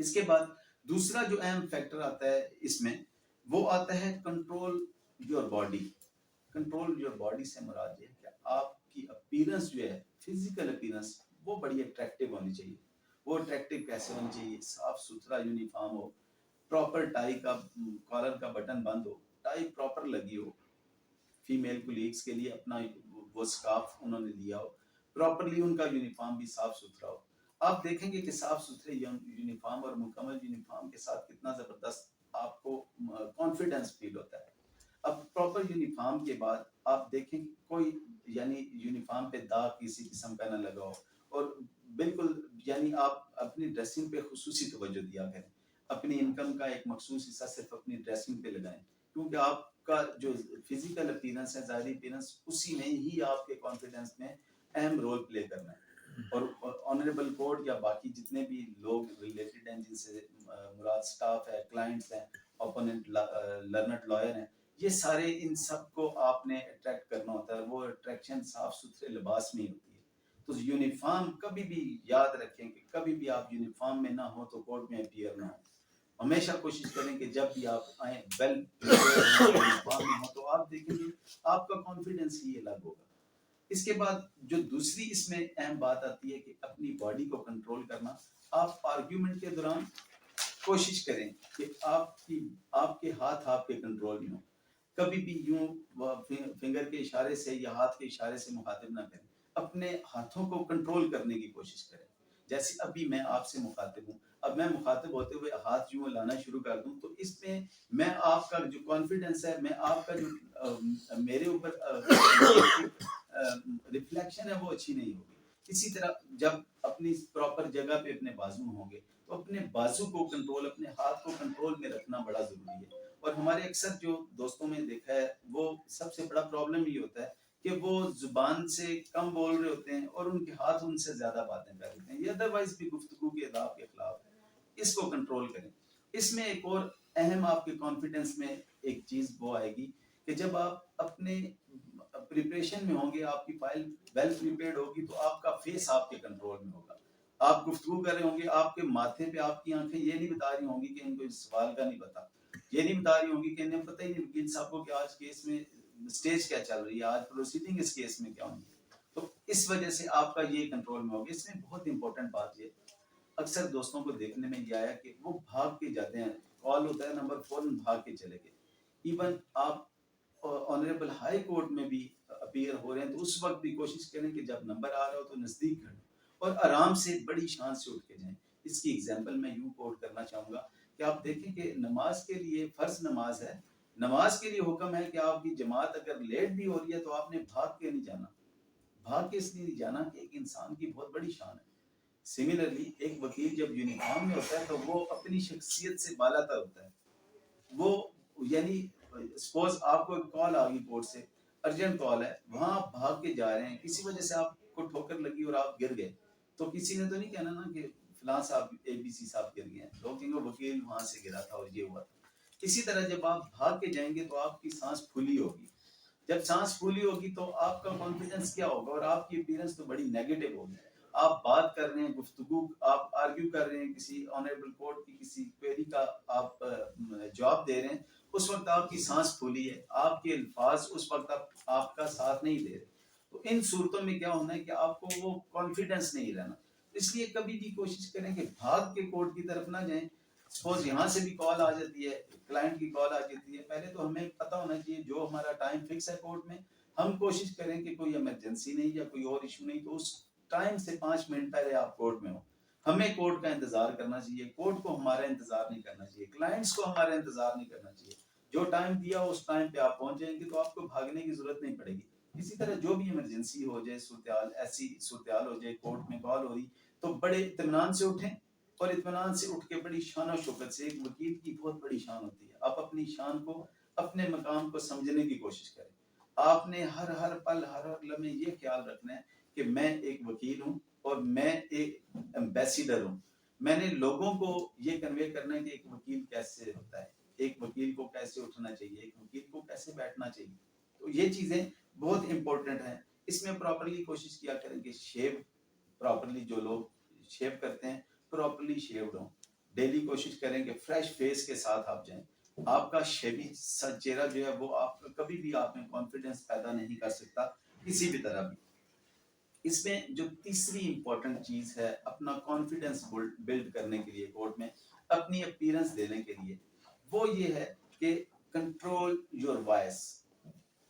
اس کے بعد دوسرا جو اہم فیکٹر آتا ہے اس میں وہ آتا ہے control your body. Control your body سے مراد یہ ہے کہ آپ کی اپیرنس جو ہے فزیکل اپیرنس وہ بڑی اٹریکٹیو ہونی چاہیے. وہ اٹریکٹیو کیسے ہونی چاہیے؟ صاف ستھرا یونیفارم ہو, پراپر ٹائی کا کالر کا بٹن بند ہو, ٹائی پراپر لگی ہو, فیمیل کولیگس کے لیے اپنا وہ سکارف انہوں نے لیا ہو, پراپرلی ان کا یونیفارم بھی صاف ستھرا ہو. آپ دیکھیں گے کہ صاف ستھرے یونیفارم اور مکمل یونیفارم کے ساتھ کتنا زبردست آپ کو کانفیڈنس فیل ہوتا ہے. اب پراپر یونیفارم کے بعد آپ دیکھیں کوئی یعنی یونیفارم پہ داغ کسی قسم کا نہ لگا ہو, اور بالکل یعنی آپ اپنی ڈریسنگ پہ خصوصی توجہ دیا کریں. اپنی انکم کا ایک مخصوص حصہ صرف اپنی ڈریسنگ پہ لگائیں, کیونکہ آپ کا جو فزیکل اپیرنس ہے, ظاہری اپیرنس, اسی میں ہی آپ کے کانفیڈنس میں اہم رول پلے کرنا ہے. اور آنریبل کورٹ یا باقی جتنے بھی لوگ ریلیٹڈ ہیں جن سے مراد سٹاف ہے, کلائنٹس ہیں, اوپوننٹ لرنڈ لائر ہیں, یہ سارے ان سب کو آپ نے اٹریکٹ کرنا ہوتا ہے. وہ اٹریکشن صاف ستھرے لباس میں ہی ہوتی ہے. تو یونیفارم کبھی بھی یاد رکھیں کہ کبھی بھی آپ یونیفارم میں نہ ہو تو کورٹ میں اپیئر نہ ہو. ہمیشہ کوشش کریں کہ جب بھی آپ آئیں ویل یونیفارم میں ہو, تو آپ دیکھیں گے آپ کا کانفیڈنس ہی الگ ہوگا. اس کے بعد جو دوسری اس میں اہم بات آتی ہے کہ اپنی باڈی کو کنٹرول کرنا. آپ آرگیومنٹ کے دوران کوشش کریں کہ آپ کے ہاتھ آپ کے کنٹرول میں ہوں. کبھی بھی یوں فنگر کے اشارے سے یا ہاتھ کے اشارے سے مخاطب نہ کریں. اپنے ہاتھوں کو کنٹرول کرنے کی کوشش کریں. جیسے ابھی میں آپ سے مخاطب ہوں, اب میں مخاطب ہوتے ہوئے ہاتھ یوں لانا شروع کر دوں, تو اس میں آپ کا جو کانفیڈنس ہے, میں آپ کا جو میرے اوپر ریفلیکشن ہے وہ اچھی نہیں ہوگی. اسی طرح جب اپنی پراپر جگہ پہ اپنے بازو ہوں گے تو اپنے بازو کو کنٹرول, اپنے ہاتھ کو کنٹرول میں رکھنا بڑا ضروری ہے. اور ہمارے اکثر جو دوستوں میں دیکھا ہے وہ سب سے بڑا پرابلم یہ ہوتا ہے کہ وہ زبان سے کم بول رہے ہوتے ہیں اور ان کے ہاتھ ان سے زیادہ باتیں کر رہے ہیں. یہ ادروائز بھی گفتگو کے آداب کے خلاف ہے. اس کو کنٹرول کریں. اس میں ایک اور اہم آپ کے کانفیڈنس میں ایک چیز وہ آئے گی کہ جب آپ اپنے پریپریشن میں ہوں گے, آپ کی فائل ویل پریپیئرڈ ہوگی, تو آپ کا فیس آپ کے کنٹرول میں ہوگا. آپ گفتگو کر رہے ہوں گے, آپ کے ماتھے پہ آپ کی آنکھیں یہ نہیں بتا رہی ہوں گی کہ ان کو اس سوال کا نہیں پتا, یہ نہیں بتا رہی ہوں گی کہ انہیں پتہ ہی نہیں وکیل صاحب کو کہ آج کیس میں سٹیج کیا چل رہی ہے, آج پروسیڈنگ اس کیس میں کیا ہونی ہے. تو اس وجہ سے آپ کا یہ کنٹرول میں ہوگا. اس میں بہت امپورٹنٹ بات یہ, اکثر دوستوں کو دیکھنے میں یہ آیا کہ وہ بھاگ کے جاتے ہیں, کال ہوتا ہے نمبر فوراً بھاگ کے چلے گئے. ایون آپ آنریبل ہائی کورٹ میں بھی اپیئر ہو رہے ہیں تو اس وقت بھی کوشش کریں کہ جب نمبر آ رہا ہو تو نزدیک کھڑے اور آرام سے بڑی شان سے اٹھ کے جائیں. اس کی ایگزامپل میں یوں کوٹ کرنا چاہوں گا کہ آپ دیکھیں کہ نماز کے لیے فرض نماز ہے, نماز کے لیے حکم ہے کہ آپ کی جماعت اگر لیٹ بھی ہو رہی ہے تو آپ نے بھاگ کے نہیں جانا. بھاگ کے اس لیے نہیں جانا کہ ایک انسان کی بہت بڑی شان ہے. سملرلی ایک وکیل جب یونیفارم میں ہوتا ہے تو وہ اپنی شخصیت سے بالا تر ہوتا ہے. وہ یعنی سپوز آپ کو ایک کال آ گئی کورٹ سے, ارجنٹ کال ہے, وہاں آپ بھاگ کے جا رہے ہیں, کسی وجہ سے آپ کو ٹھوکر لگی اور آپ گر گئے, تو کسی نے تو نہیں کہنا نا کہ فلاں صاحب ABC صاحب گر گئے ہیں, لوگ کہیں گے وکیل وہاں سے گرا تھا اور یہ ہوا تھا. اسی طرح جب آپ بھاگ کے جائیں گے تو آپ کی سانس پھولی ہوگی. جب سانس پھولی ہوگی تو آپ کا کانفیڈنس کیا ہوگا, اور آپ کی اپیرنس تو بڑی نیگیٹو ہوگی. آپ بات کر رہے ہیں, گفتگو آپ آرگیو کر رہے ہیں, کسی آنریبل کورٹ کی کسی کوئری کا آپ جواب دے رہے ہیں, اس وقت آپ کی سانس پھولی ہے, آپ کے الفاظ اس وقت آپ کا ساتھ نہیں دے رہے. تو ان صورتوں میں کیا ہونا ہے کہ آپ کو وہ کانفیڈنس نہیں رہنا. اس لیے کبھی بھی کوشش کریں کہ بھاگ کے کورٹ کی طرف نہ جائیں. سپوز یہاں سے بھی کال آ جاتی ہے, کلائنٹ کی کال آ جاتی ہے, پہلے تو ہمیں پتہ ہونا چاہیے جو ہمارا ٹائم فکس ہے کورٹ میں, ہم کوشش کریں کہ کوئی ایمرجنسی نہیں یا کوئی اور ایشو نہیں, تو اس ٹائم سے 5 منٹ پہلے آپ کورٹ میں ہو. ہمیں کورٹ کا انتظار کرنا چاہیے, کورٹ کو ہمارا انتظار نہیں کرنا چاہیے, کلائنٹس کو ہمارا انتظار نہیں کرنا چاہیے. جو ٹائم دیا اس ٹائم پہ آپ پہنچ جائیں گے تو آپ کو بھاگنے کی ضرورت نہیں پڑے گی. اسی طرح جو بھی ایمرجنسی ہو جائے, صورتحال ایسی صورتحال ہو جائے, کورٹ میں کال ہو رہی, تو بڑے اطمینان سے اٹھیں, اور اطمینان سے اٹھ کے بڑی شان و شوکت سے, ایک وکیل کی بہت بڑی شان ہوتی ہے, آپ اپنی شان کو, اپنے مقام کو سمجھنے کی کوشش کریں. آپ نے ہر پل ہر لمحے یہ خیال رکھنا ہے کہ میں ایک وکیل ہوں اور میں ایک ایمبیسیڈر ہوں. میں نے لوگوں کو یہ کنوے کرنا ہے کہ ایک وکیل کیسے ہوتا ہے, ایک وکیل کو کیسے اٹھنا چاہیے, ایک وکیل کو کیسے بیٹھنا چاہیے. تو یہ چیزیں بہت امپورٹنٹ ہیں. اس میں پراپرلی کوشش کیا کریں کہ شیو پراپرلی, جو لوگ شیو کرتے ہیں پراپرلی شیوڈ ہوں. ڈیلی کوشش کریں کہ فریش فیس کے ساتھ آپ جائیں. آپ کا شیبی سا چہرہ جو ہے وہ آپ کا کبھی بھی آپ میں کانفیڈنس پیدا نہیں کر سکتا کسی بھی طرح بھی. اس میں جو تیسری امپورٹنٹ چیز ہے اپنا کانفیڈنس بلڈ کرنے کے لیے کورٹ میں اپنی اپیرنس دینے کے لیے، وہ یہ ہے کہ کنٹرول یور وائس.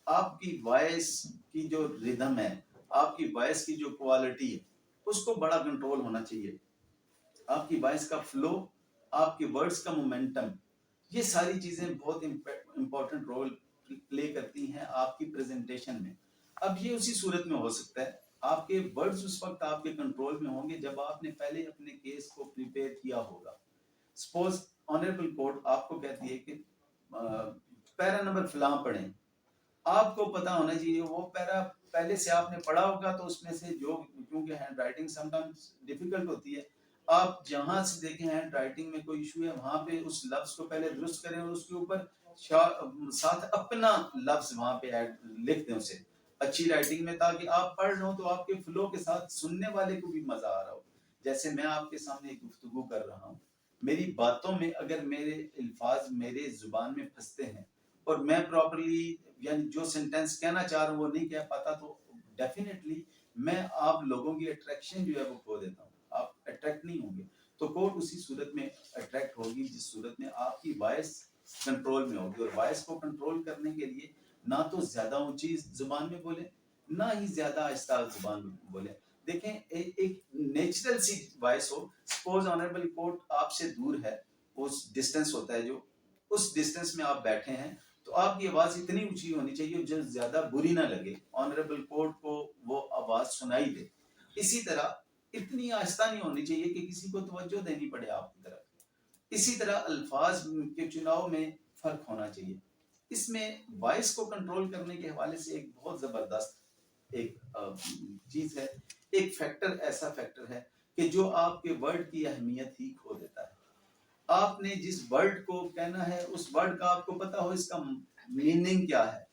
آپ کی وائس کی جو ردھم ہے، آپ کی وائس کی جو کوالٹی ہے، اس کو بڑا کنٹرول ہونا چاہیے. آپ کی وائس کا فلو، آپ کے ورڈز کا مومنٹم، یہ ساری چیزیں بہت امپورٹنٹ رول پلے کرتی ہیں آپ کی پریزنٹیشن میں. اب یہ اسی صورت میں ہو سکتا ہے آپ کے ورڈز اس وقت آپ کے کنٹرول میں ہوں گے جب آپ نے پہلے اپنے کیس کو پریپیئر کیا ہوگا. سپوز آنریبل کورٹ آپ کو کہتی ہے کہ پیرا نمبر فلاں پڑھیں، آپ کو پتا ہونا چاہیے وہ پیرا پہلے سے آپ نے پڑھا ہوگا، تو اس میں سے جو، کیونکہ hand writing some times difficult ہوتی ہے، آپ جہاں سے دیکھیں ہینڈ رائٹنگ میں کوئی ایشو ہے وہاں پہ اس لفظ کو پہلے درست کریں اور اس کے اوپر ساتھ اپنا لفظ وہاں پہ لکھ دیں اسے اچھی رائٹنگ میں، تاکہ آپ پڑھ رہے ہو تو آپ کے فلو کے ساتھ سننے والے کو بھی مزہ آ رہا ہو. جیسے میں آپ کے سامنے ایک گفتگو کر رہا ہوں، میری باتوں میں اگر میرے الفاظ میرے زبان میں پھنستے ہیں اور میں پراپرلی یعنی جو سینٹینس کہنا چاہ رہا ہوں وہ نہیں کہہ پاتا، تو ڈیفینیٹلی میں آپ لوگوں کی اٹریکشن جو ہے وہ کھو دیتا ہوں، آپ اٹریکٹ نہیں ہوں گے. تو کورٹ اسی صورت میں اٹریکٹ ہوگی جس صورت میں آپ کی وائس کنٹرول میں ہوگی. اور وائس کو کنٹرول کرنے کے لیے نہ تو زیادہ اونچی زبان میں بولے، نہ ہی زیادہ آہستہ زبان میں بولے. دیکھیں ایک نیچرل سی وائس ہو. سپوز آنریبل کورٹ آپ سے دور ہے، اس ڈسٹینس ہوتا ہے جو اس ڈسٹینس میں آپ بیٹھے ہیں، تو آپ کی آواز اتنی اونچی ہونی چاہیے جو زیادہ بری نہ لگے، آنریبل کورٹ کو وہ آواز سنائی دے. اسی طرح اتنی آہستہ نہیں ہونی چاہیے کہ کسی کو توجہ دینی پڑے آپ کی طرف. اسی طرح الفاظ کے چناؤ میں فرق ہونا چاہیے. اس میں وائس کو کنٹرول کرنے کے حوالے سے ایک بہت زبردست ایک چیز ہے، ایک فیکٹر، ایسا فیکٹر ہے کہ جو آپ کے ورڈ کی اہمیت ہی کھو دیتا ہے. آپ نے جس ورڈ کو کہنا ہے اس ورڈ کا آپ کو پتا ہو اس کا میننگ کیا ہے،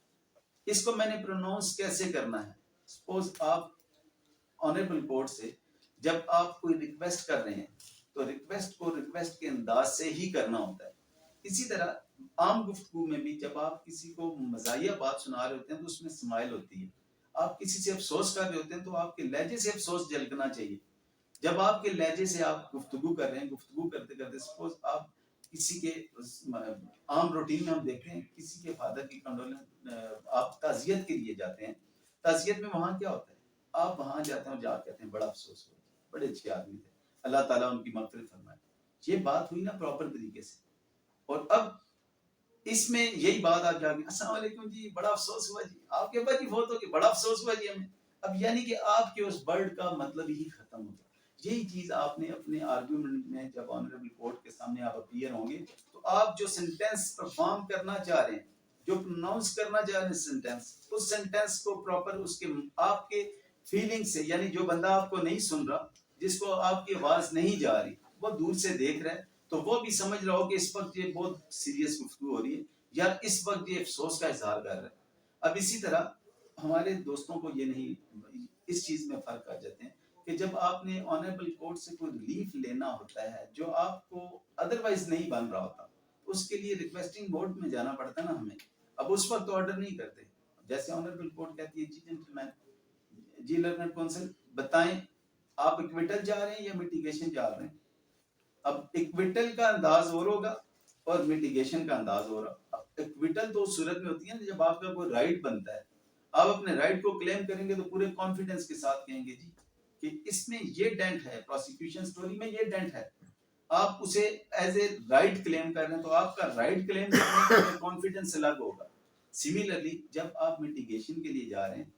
اس کو میں نے پروناؤنس کیسے کرنا ہے. سپوز آپ آنریبل کورٹ سے جب آپ کوئی ریکویسٹ کر رہے ہیں تو ریکویسٹ کو ریکویسٹ کے انداز سے ہی کرنا ہوتا ہے. اسی طرح عام گفتگو میں بھی جب آپ کسی کو مزاحیہ بات سنا رہے ہوتے ہیں تو اس میں اسمائل ہوتی ہے. آپ کسی سے افسوس کر رہے ہوتے ہیں تو آپ کے لہجے سے افسوس جھلکنا چاہیے. جب آپ کے لہجے سے آپ گفتگو کر رہے ہیں، گفتگو کرتے کرتے سپوز آپ کسی کے عام روٹین میں ہم دیکھتے ہیں کسی کے فادر کی کنڈولنس آپ تعزیت کے لیے جاتے ہیں. تعزیت میں وہاں کیا ہوتا ہے، آپ وہاں جاتے ہیں اور جا کہتے ہیں بڑا افسوس ہوا، بڑے اچھے آدمی تھے، اللہ تعالیٰ ان کی مغفرت فرمائے. یہ بات ہوئی نا پراپر طریقے سے. اور اب اس میں یہی بات آپ جا کے السلام علیکم جی بڑا افسوس ہوا جی، آپ کے ابا جی فوت ہو گئے، بڑا افسوس ہوا جی ہمیں. اب یعنی کہ آپ کے اس ورڈ کا مطلب ہی ختم ہوتا. یہی چیز آپ نے اپنے آرگومنٹ میں جب آنریبل کورٹ کے سامنے آپ اپیئر ہوں گے تو آپ جو سینٹینس پرفارم کرنا چاہ رہے ہیں، جو پروناؤنس کرنا چاہ رہے ہیں سینٹینس، اس سینٹینس کو پراپر اس کے آپ کے فیلنگ سے، یعنی جو بندہ آپ کو نہیں سن رہا، جس کو آپ کی آواز نہیں جا رہی، وہ دور سے دیکھ رہا ہے تو وہ بھی سمجھ رہا ہو کہ اس وقت یہ بہت سیریس گفتگو ہو رہی ہے یا اس وقت یہ افسوس کا اظہار کر رہا ہے. اب اسی طرح ہمارے دوستوں کو یہ نہیں، اس چیز میں فرق آ جاتے ہیں کہ جب آپ نے آنریبل کورٹ سے کوئی ریلیف لینا ہوتا ہے جو آپ کو ادروائز نہیں بن رہا ہوتا، اس کے لیے ریکویسٹنگ بورڈ میں جانا پڑتا ہے نا ہمیں. اب اس وقت آرڈر نہیں کرتے، جیسے آنریبل کورٹ کہتی ہے جی جنٹلمین، جی لرنر کونسل بتائیں آپ ایکویٹل جا رہے ہیں یا میٹیگیشن جا رہے ہیں. اب ایکویٹل کا انداز اور ہوگا اور میٹیگیشن کا انداز ہو رہا. اب ایکویٹل تو صورت میں ہوتی ہے جب آپ کا کوئی رائٹ بنتا ہے، آپ اپنے رائٹ کو کلیم کریں گے تو پورے کانفیڈنس کے ساتھ کہیں گے جی کہ اس میں یہ ڈینٹ ہے، پروسیکیوشن سٹوری میں یہ ڈینٹ ہے، آپ اسے ایز اے رائٹ کلیم کر رہے ہیں تو آپ کا رائٹ کلیم کرنے کا کانفیڈنس الگ ہوگا. سملرلی جب آپ میٹیگیشن کے لیے جا رہے ہیں،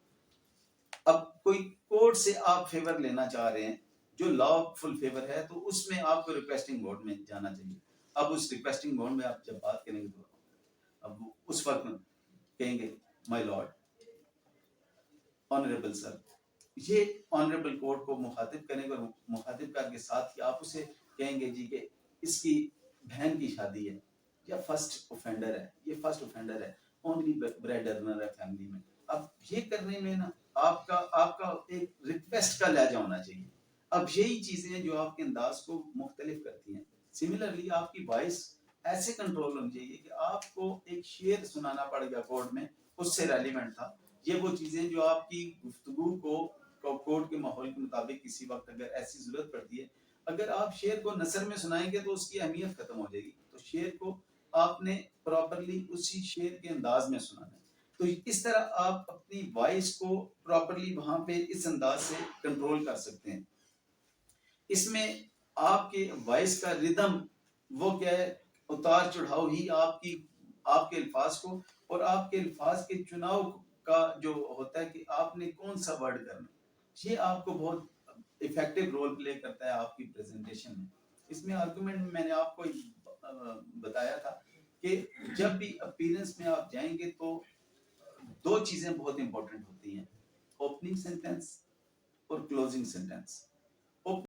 اب کوئی کورٹ سے آپ فیور لینا چاہ رہے ہیں جو لا فل فیور ہے، تو اس میں آپ کو ریکویسٹنگ بورڈ میں جانا چاہیے. اب اس ریکویسٹنگ بورڈ میں آپ جب بات کریں گے تو اب اس وقت کہیں گے مائی لارڈ، آنریبل سر، یہ آنریبل کورٹ کو مخاطب کریں گے اور مخاطب کر کے ساتھ ہی آپ اسے کہیں گے جی کہ اس کی بہن کی شادی ہے یا فرسٹ اوفینڈر ہے، یہ فرسٹ اوفینڈر ہے، اونلی بریڈ ارنر ہے فیملی میں. اب یہ کرنے میں نا آپ کا ایک ریکویسٹ کا لہجہ ہونا چاہیے. اب یہی چیزیں جو آپ کے انداز کو مختلف کرتی ہیں. سملرلی آپ کی وائس ایسے کنٹرول ہونی چاہیے کہ آپ کو ایک شعر سنانا پڑ گیا کورٹ میں، اس سے ریلیونٹ تھا. یہ وہ چیزیں جو آپ کی گفتگو کو کورٹ کے ماحول کے مطابق کسی وقت اگر ایسی ضرورت پڑتی ہے، اگر آپ شعر کو نثر میں سنائیں گے تو اس کی اہمیت ختم ہو جائے گی. تو شعر کو آپ نے پراپرلی اسی شعر کے انداز میں سنانا ہے. تو اس طرح آپ اپنی وائس کو پراپرلی وہاں پہ اس انداز سے کنٹرول کر سکتے ہیں. اس میں آپ کے وائس کا ردم وہ کیا ہے، اتار چڑھاؤ ہی آپ کے الفاظ کو اور آپ کے الفاظ کے چناؤ کا جو ہوتا ہے کہ آپ نے کون سا ورڈ کرنا، یہ آپ کو بہت افیکٹو رول پلے کرتا ہے آپ کی پریزنٹیشن میں. اس میں آرگومنٹ میں نے آپ کو بتایا تھا کہ جب بھی اپیرنس میں آپ جائیں گے تو دو چیزیں بہت امپورٹنٹ ہوتی ہیں، اوپننگ سینٹینس اور کلوزنگ سینٹینس.